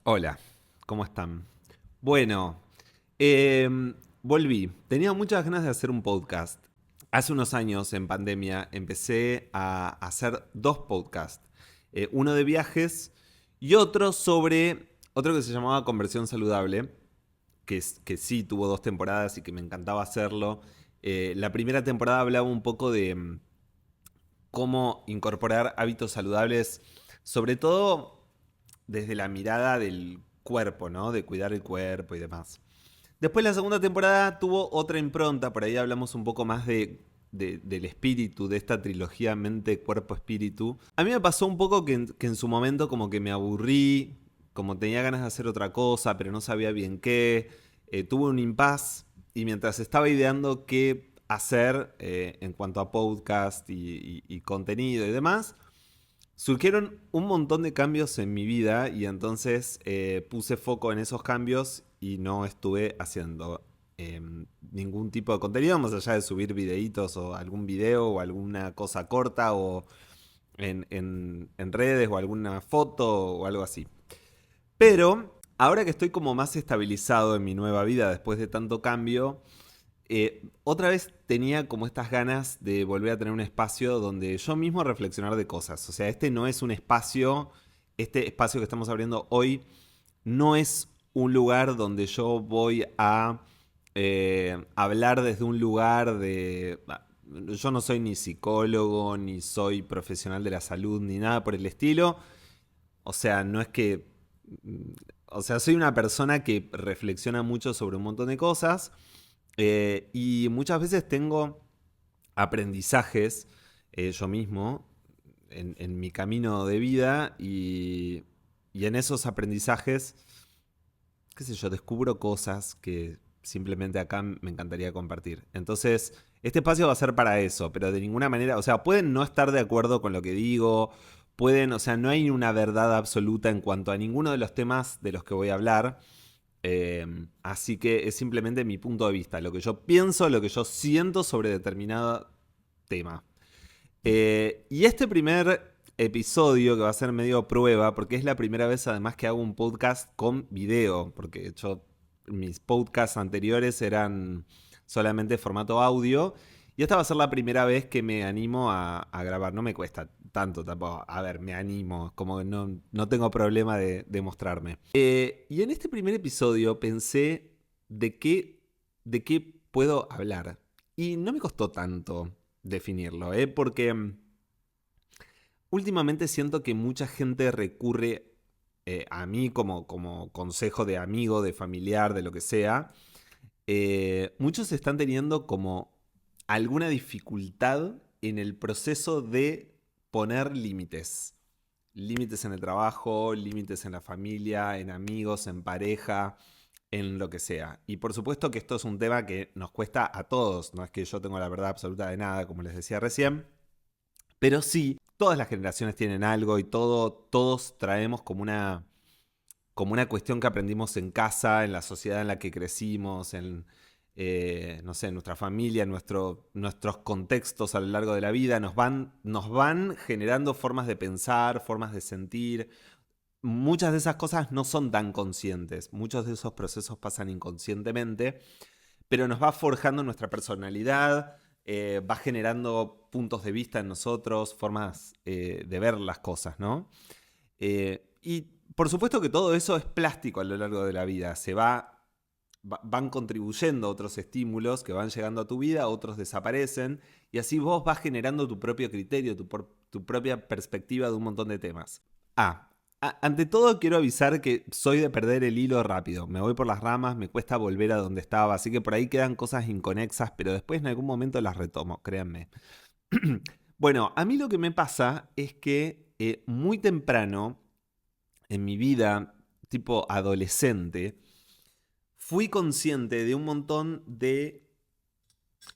Hola, ¿cómo están? Bueno, volví. Tenía muchas ganas de hacer un podcast. Hace unos años, en pandemia, empecé a hacer dos podcasts. Uno de viajes y otro que se llamaba Conversión Saludable, que sí tuvo dos temporadas y que me encantaba hacerlo. La primera temporada hablaba un poco de cómo incorporar hábitos saludables, sobre todo desde la mirada del cuerpo, ¿no? De cuidar el cuerpo y demás. Después la segunda temporada tuvo otra impronta, por ahí hablamos un poco más del espíritu, de esta trilogía mente, cuerpo, espíritu. A mí me pasó un poco que en su momento como que me aburrí, como tenía ganas de hacer otra cosa, pero no sabía bien qué. Tuve un impasse y mientras estaba ideando qué hacer en cuanto a podcast y contenido y demás, surgieron un montón de cambios en mi vida y entonces puse foco en esos cambios y no estuve haciendo eh, ningún tipo de contenido más allá de subir videitos o algún video o alguna cosa corta o en redes o alguna foto o algo así. Pero ahora que estoy como más estabilizado en mi nueva vida después de tanto cambio, otra vez tenía como estas ganas de volver a tener un espacio donde yo mismo reflexionar de cosas. O sea, este no es un espacio, este espacio que estamos abriendo hoy no es un lugar donde yo voy a hablar desde un lugar de... Yo no soy ni psicólogo, ni soy profesional de la salud, ni nada por el estilo. O sea, no es que... O sea, soy una persona que reflexiona mucho sobre un montón de cosas y muchas veces tengo aprendizajes yo mismo en mi camino de vida y en esos aprendizajes, qué sé yo, descubro cosas que simplemente acá me encantaría compartir. Entonces, este espacio va a ser para eso, pero de ninguna manera, o sea, pueden no estar de acuerdo con lo que digo, pueden, o sea, no hay una verdad absoluta en cuanto a ninguno de los temas de los que voy a hablar. Así que es simplemente mi punto de vista, lo que yo pienso, lo que yo siento sobre determinado tema. Y este primer episodio, que va a ser medio prueba, porque es la primera vez además que hago un podcast con video, porque yo, mis podcasts anteriores eran solamente formato audio, y esta va a ser la primera vez que me animo a grabar. No me cuesta tanto tampoco. A ver, me animo, como que no tengo problema de mostrarme. Y en este primer episodio pensé de qué puedo hablar. Y no me costó tanto definirlo, porque últimamente siento que mucha gente recurre a mí como consejo de amigo, de familiar, de lo que sea. Muchos están teniendo como alguna dificultad en el proceso de poner límites. Límites en el trabajo, límites en la familia, en amigos, en pareja, en lo que sea. Y por supuesto que esto es un tema que nos cuesta a todos. No es que yo tenga la verdad absoluta de nada, como les decía recién. Pero sí, todas las generaciones tienen algo y todos traemos como una cuestión que aprendimos en casa, en la sociedad en la que crecimos, no sé, en nuestra familia, en nuestros contextos a lo largo de la vida, nos van generando formas de pensar, formas de sentir. Muchas de esas cosas no son tan conscientes, muchos de esos procesos pasan inconscientemente, pero nos va forjando nuestra personalidad, va generando puntos de vista en nosotros, formas de ver las cosas, ¿no? Y por supuesto que todo eso es plástico a lo largo de la vida. Van contribuyendo otros estímulos que van llegando a tu vida, otros desaparecen, y así vos vas generando tu propio criterio, tu propia perspectiva de un montón de temas. Ah, ante todo quiero avisar que soy de perder el hilo rápido. Me voy por las ramas, me cuesta volver a donde estaba, así que por ahí quedan cosas inconexas, pero después en algún momento las retomo, créanme. Bueno, a mí lo que me pasa es que muy temprano en mi vida, tipo adolescente, fui consciente de un montón de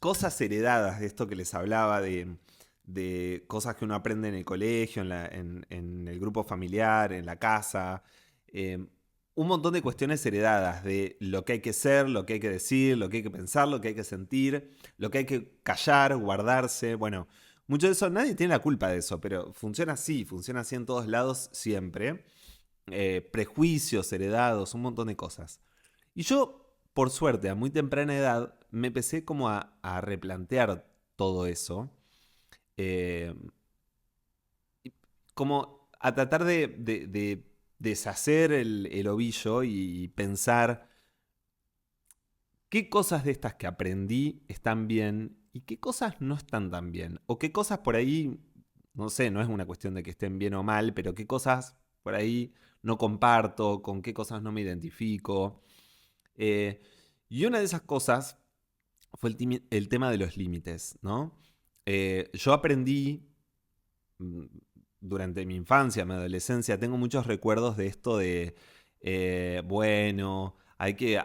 cosas heredadas, de esto que les hablaba, de cosas que uno aprende en el colegio, en el grupo familiar, en la casa. eh, un montón de cuestiones heredadas de lo que hay que ser, lo que hay que decir, lo que hay que pensar, lo que hay que sentir, lo que hay que callar, guardarse. Bueno, mucho de eso, nadie tiene la culpa de eso, pero funciona así en todos lados siempre. prejuicios heredados, un montón de cosas. Y yo, por suerte, a muy temprana edad, me empecé como a replantear todo eso. eh, Como a tratar de deshacer el ovillo y pensar qué cosas de estas que aprendí están bien y qué cosas no están tan bien. O qué cosas por ahí, no sé, no es una cuestión de que estén bien o mal, pero qué cosas por ahí no comparto, con qué cosas no me identifico. Eh, y una de esas cosas fue el tema de los límites, ¿no? Yo aprendí mm, durante mi infancia, mi adolescencia, tengo muchos recuerdos de esto de, bueno, hay que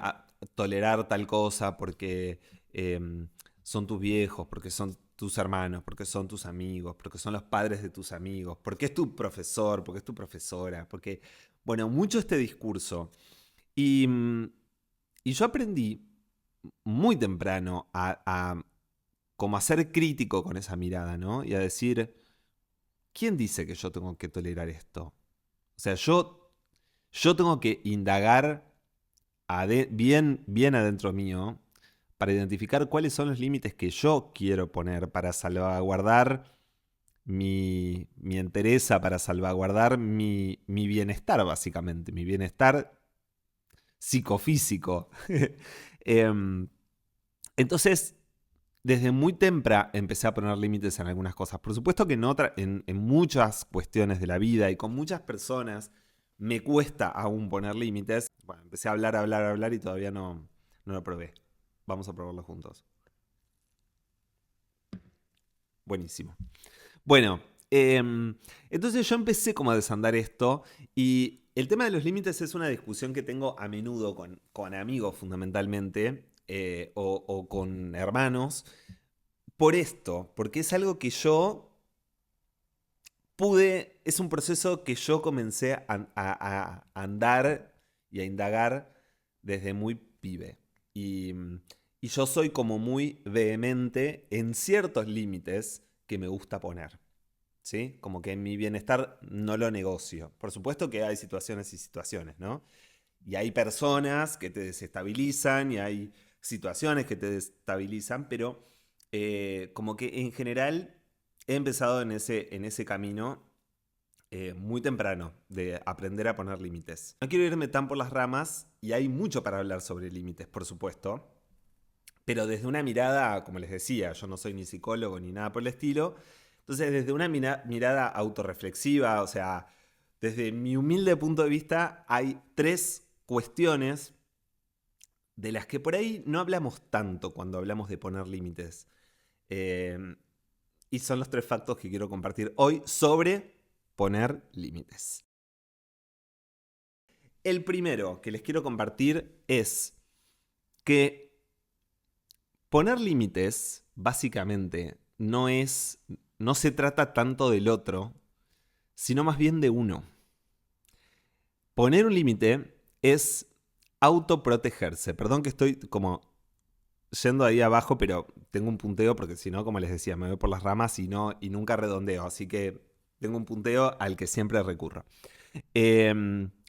tolerar tal cosa porque son tus viejos, porque son tus hermanos, porque son tus amigos, porque son los padres de tus amigos, porque es tu profesor, porque es tu profesora, porque, bueno, mucho este discurso. Y, y yo aprendí muy temprano como a ser crítico con esa mirada, ¿no? Y a decir, ¿quién dice que yo tengo que tolerar esto? O sea, yo tengo que indagar bien adentro mío para identificar cuáles son los límites que yo quiero poner para salvaguardar mi entereza, para salvaguardar mi bienestar, básicamente, mi bienestar psicofísico. Em, entonces, desde muy temprano empecé a poner límites en algunas cosas. Por supuesto que en muchas cuestiones de la vida y con muchas personas me cuesta aún poner límites. Bueno, empecé a hablar y todavía no lo probé. Vamos a probarlo juntos. Buenísimo. Bueno, entonces yo empecé como a desandar esto y el tema de los límites es una discusión que tengo a menudo con amigos fundamentalmente o con hermanos por esto, porque es algo que yo es un proceso que yo comencé a andar y a indagar desde muy pibe. Y, y yo soy como muy vehemente en ciertos límites que me gusta poner. ¿Sí? Como que en mi bienestar no lo negocio. Por supuesto que hay situaciones y situaciones, ¿no? Y hay personas que te desestabilizan y hay situaciones que te desestabilizan, pero como que en general he empezado en ese camino muy temprano de aprender a poner límites. No quiero irme tan por las ramas y hay mucho para hablar sobre límites, por supuesto, pero desde una mirada, como les decía, yo no soy ni psicólogo ni nada por el estilo, entonces desde una mirada autorreflexiva, o sea, desde mi humilde punto de vista, hay tres cuestiones de las que por ahí no hablamos tanto cuando hablamos de poner límites. Eh, y son los tres factos que quiero compartir hoy sobre poner límites. El primero que les quiero compartir es que poner límites, básicamente, no se trata tanto del otro, sino más bien de uno. Poner un límite es autoprotegerse. Perdón que estoy como yendo ahí abajo, pero tengo un punteo porque si no, como les decía, me voy por las ramas y nunca redondeo. Así que tengo un punteo al que siempre recurro.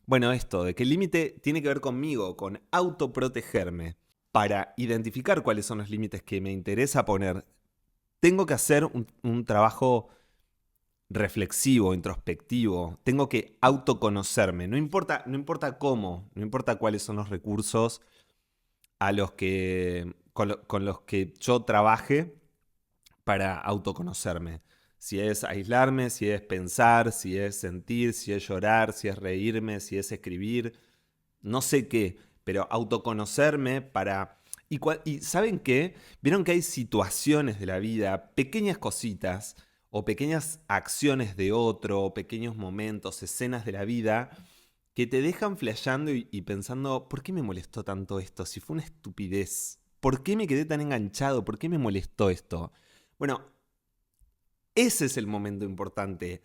Bueno, esto de que el límite tiene que ver conmigo, con autoprotegerme. Para identificar cuáles son los límites que me interesa poner, tengo que hacer un trabajo reflexivo, introspectivo. Tengo que autoconocerme. No importa cómo, no importa cuáles son los recursos con los que yo trabaje para autoconocerme. Si es aislarme, si es pensar, si es sentir, si es llorar, si es reírme, si es escribir, no sé qué, pero autoconocerme para... Y ¿saben qué? Vieron que hay situaciones de la vida, pequeñas cositas o pequeñas acciones de otro, o pequeños momentos, escenas de la vida que te dejan flasheando y pensando, ¿por qué me molestó tanto esto? Si fue una estupidez. ¿Por qué me quedé tan enganchado? ¿Por qué me molestó esto? Bueno, ese es el momento importante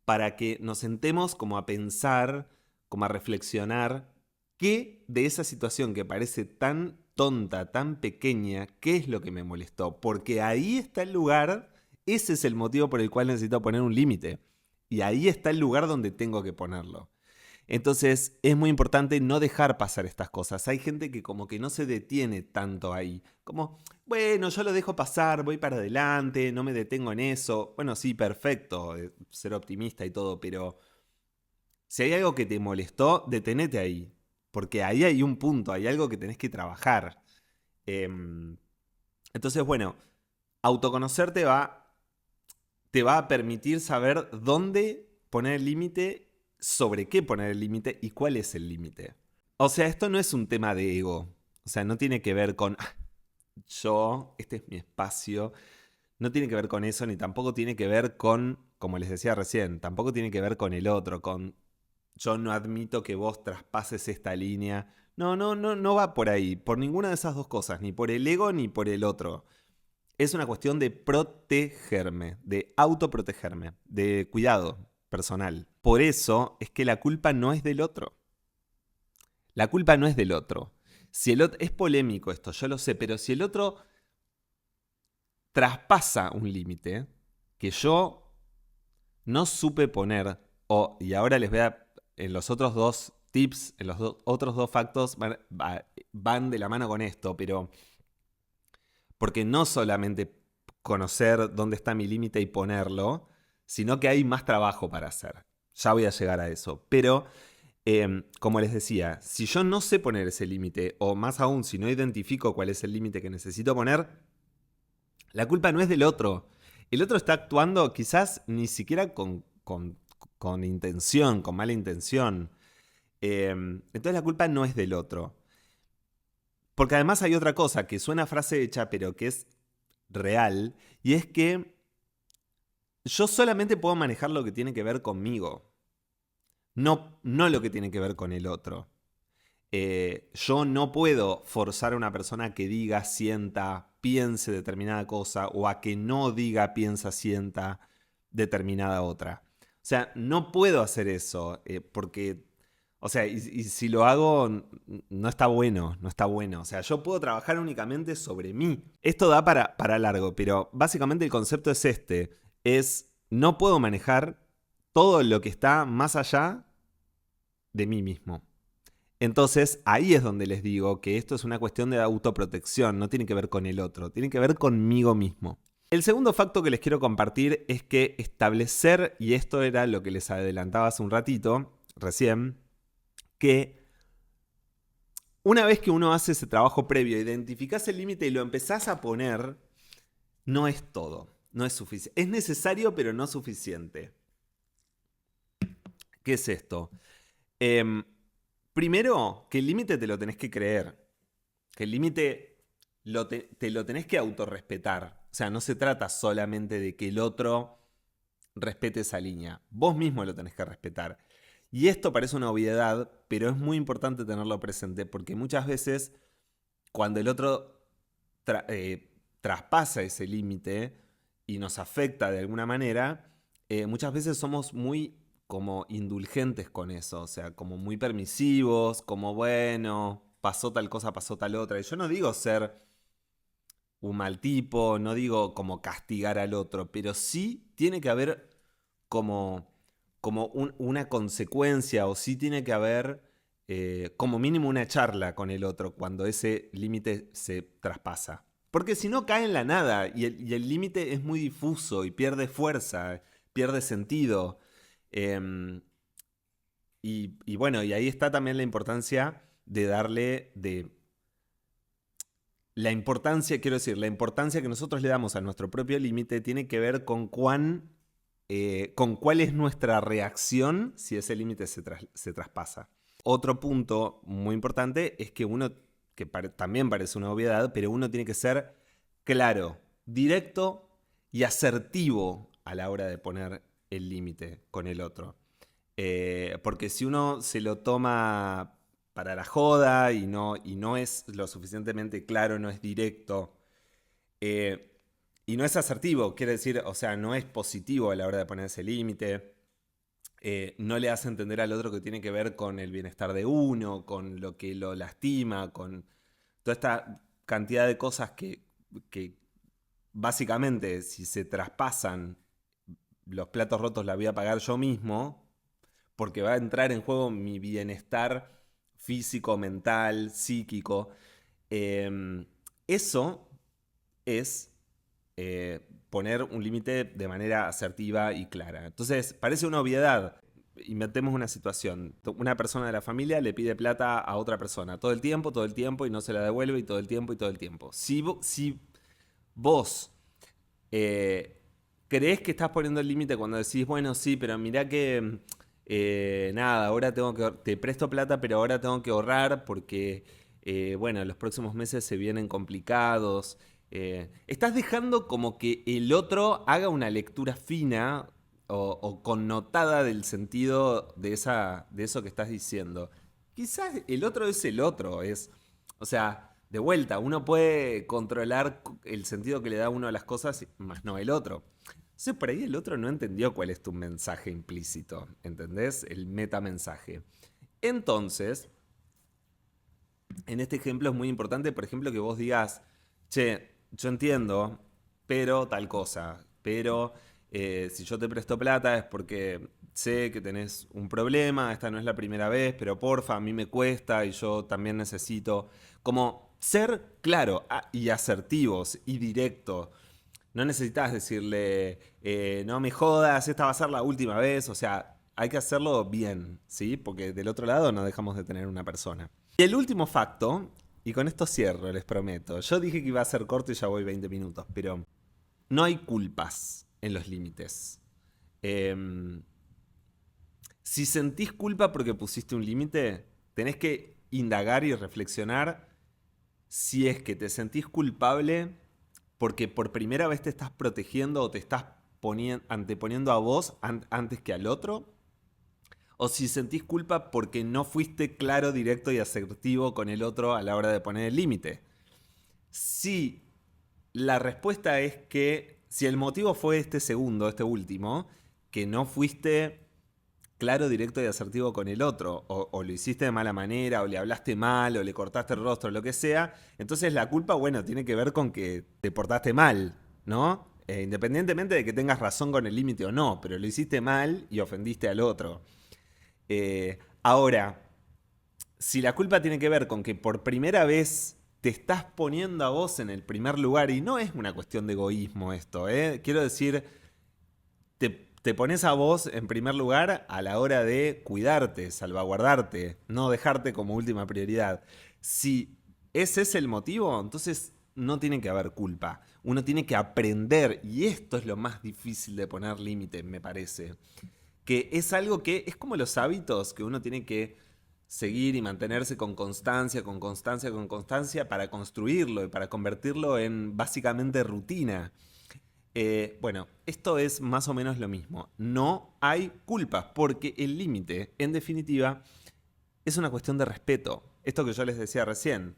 para que nos sentemos como a pensar, como a reflexionar, qué de esa situación que parece tan tonta, tan pequeña, qué es lo que me molestó. Porque ahí está el lugar, ese es el motivo por el cual necesito poner un límite. Y ahí está el lugar donde tengo que ponerlo. Entonces es muy importante no dejar pasar estas cosas. Hay gente que como que no se detiene tanto ahí. Como, bueno, yo lo dejo pasar, voy para adelante, no me detengo en eso. Bueno, sí, perfecto, ser optimista y todo, pero si hay algo que te molestó, detenete ahí. Porque ahí hay un punto, hay algo que tenés que trabajar. Em, entonces, bueno, autoconocerte te va a permitir saber dónde poner el límite, sobre qué poner el límite y cuál es el límite. O sea, esto no es un tema de ego. O sea, no tiene que ver con yo, este es mi espacio. No tiene que ver con eso, ni tampoco tiene que ver con, como les decía recién, tampoco tiene que ver con el otro, con yo no admito que vos traspases esta línea. No, no, no, no va por ahí, por ninguna de esas dos cosas, ni por el ego ni por el otro. Es una cuestión de protegerme, de autoprotegerme, de cuidado personal. Por eso es que la culpa no es del otro. La culpa no es del otro. Si el otro es polémico esto, yo lo sé, pero si el otro traspasa un límite que yo no supe poner, y ahora les voy a, en los otros dos tips, en los otros dos factos van de la mano con esto, pero porque no solamente conocer dónde está mi límite y ponerlo, sino que hay más trabajo para hacer. Ya voy a llegar a eso. Pero, como les decía, si yo no sé poner ese límite, o más aún, si no identifico cuál es el límite que necesito poner, la culpa no es del otro. El otro está actuando quizás ni siquiera con intención, con mala intención. Entonces la culpa no es del otro. Porque además hay otra cosa que suena frase hecha, pero que es real, y es que yo solamente puedo manejar lo que tiene que ver conmigo, no lo que tiene que ver con el otro. Yo no puedo forzar a una persona que diga, sienta, piense determinada cosa o a que no diga, piensa, sienta determinada otra. O sea, no puedo hacer eso porque, o sea, y si lo hago, no está bueno, no está bueno. O sea, yo puedo trabajar únicamente sobre mí. Esto da para largo, pero básicamente el concepto es este, es no puedo manejar todo lo que está más allá de mí mismo. Entonces, ahí es donde les digo que esto es una cuestión de autoprotección, no tiene que ver con el otro, tiene que ver conmigo mismo. El segundo facto que les quiero compartir es que establecer, y esto era lo que les adelantaba hace un ratito, recién, que una vez que uno hace ese trabajo previo, identificás el límite y lo empezás a poner, no es todo, no es suficiente. Es necesario, pero no suficiente. ¿Qué es esto? Em, Primero, que el límite te lo tenés que creer. Que el límite te lo tenés que autorrespetar. O sea, no se trata solamente de que el otro respete esa línea. Vos mismo lo tenés que respetar. Y esto parece una obviedad, pero es muy importante tenerlo presente porque muchas veces cuando el otro traspasa ese límite y nos afecta de alguna manera, muchas veces somos muy como indulgentes con eso, o sea, como muy permisivos, como bueno, pasó tal cosa, pasó tal otra. Y yo no digo ser un mal tipo, no digo como castigar al otro, pero sí tiene que haber como una consecuencia o sí tiene que haber como mínimo una charla con el otro cuando ese límite se traspasa. Porque si no cae en la nada y el límite es muy difuso y pierde fuerza, pierde sentido. Em, y bueno, y ahí está también la importancia de darle de... La importancia, quiero decir, la importancia que nosotros le damos a nuestro propio límite tiene que ver con con cuál es nuestra reacción si ese límite se traspasa. Otro punto muy importante es que uno, que también parece una obviedad, pero uno tiene que ser claro, directo y asertivo a la hora de poner el límite con el otro. Porque si uno se lo toma para la joda y no es lo suficientemente claro, no es directo, eh, y no es asertivo, quiere decir, o sea, no es positivo a la hora de poner ese límite, no le hace entender al otro que tiene que ver con el bienestar de uno, con lo que lo lastima, con toda esta cantidad de cosas que básicamente si se traspasan los platos rotos la voy a pagar yo mismo, porque va a entrar en juego mi bienestar físico, mental, psíquico. Eso es poner un límite de manera asertiva y clara. Entonces, parece una obviedad. Inventemos una situación. Una persona de la familia le pide plata a otra persona todo el tiempo, y no se la devuelve, y todo el tiempo, y todo el tiempo. Si vos creés que estás poniendo el límite cuando decís, bueno, sí, pero mirá que nada, ahora te presto plata, pero ahora tengo que ahorrar porque, bueno, los próximos meses se vienen complicados. Estás dejando como que el otro haga una lectura fina o connotada del sentido de eso que estás diciendo. Quizás el otro es el otro, o sea, de vuelta, uno puede controlar el sentido que le da uno a las cosas, más no el otro. Entonces, por ahí el otro no entendió cuál es tu mensaje implícito, ¿entendés? El metamensaje. Entonces, en este ejemplo es muy importante, por ejemplo, que vos digas, che, yo entiendo, pero tal cosa, pero si yo te presto plata es porque sé que tenés un problema, esta no es la primera vez, pero porfa, a mí me cuesta y yo también necesito como ser claro y asertivos y directo. No necesitas decirle, no me jodas, esta va a ser la última vez, o sea, hay que hacerlo bien, ¿sí? Porque del otro lado no dejamos de tener una persona. Y el último facto, y con esto cierro, les prometo. Yo dije que iba a ser corto y ya voy 20 minutos, pero no hay culpas en los límites. Em, si sentís culpa porque pusiste un límite, tenés que indagar y reflexionar si es que te sentís culpable porque por primera vez te estás protegiendo o te estás anteponiendo a vos antes que al otro. O si sentís culpa porque no fuiste claro, directo y asertivo con el otro a la hora de poner el límite. Si la respuesta es que, si el motivo fue este segundo, este último, que no fuiste claro, directo y asertivo con el otro, o lo hiciste de mala manera, o le hablaste mal, o le cortaste el rostro, lo que sea, entonces la culpa, bueno, tiene que ver con que te portaste mal, ¿no? Independientemente de que tengas razón con el límite o no, pero lo hiciste mal y ofendiste al otro. Ahora, si la culpa tiene que ver con que por primera vez te estás poniendo a vos en el primer lugar, y no es una cuestión de egoísmo esto, quiero decir, te pones a vos en primer lugar a la hora de cuidarte, salvaguardarte, no dejarte como última prioridad. Si ese es el motivo, entonces no tiene que haber culpa. Uno tiene que aprender, y esto es lo más difícil de poner límite, me parece. Que es algo que es como los hábitos que uno tiene que seguir y mantenerse con constancia, con constancia, con constancia para construirlo y para convertirlo en básicamente rutina. Bueno, esto es más o menos lo mismo. No hay culpas porque el límite, en definitiva, es una cuestión de respeto. Esto que yo les decía recién,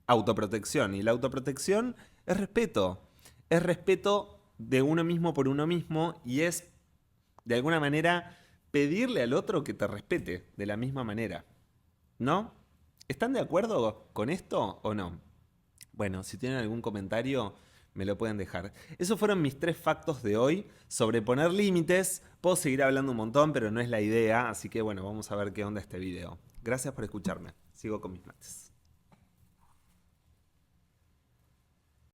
autoprotección. Y la autoprotección es respeto. Es respeto de uno mismo por uno mismo y es, de alguna manera, pedirle al otro que te respete de la misma manera. ¿No? ¿Están de acuerdo con esto o no? Bueno, si tienen algún comentario, me lo pueden dejar. Esos fueron mis 3 factos de hoy sobre poner límites. Puedo seguir hablando un montón, pero no es la idea. Así que bueno, vamos a ver qué onda este video. Gracias por escucharme. Sigo con mis mates.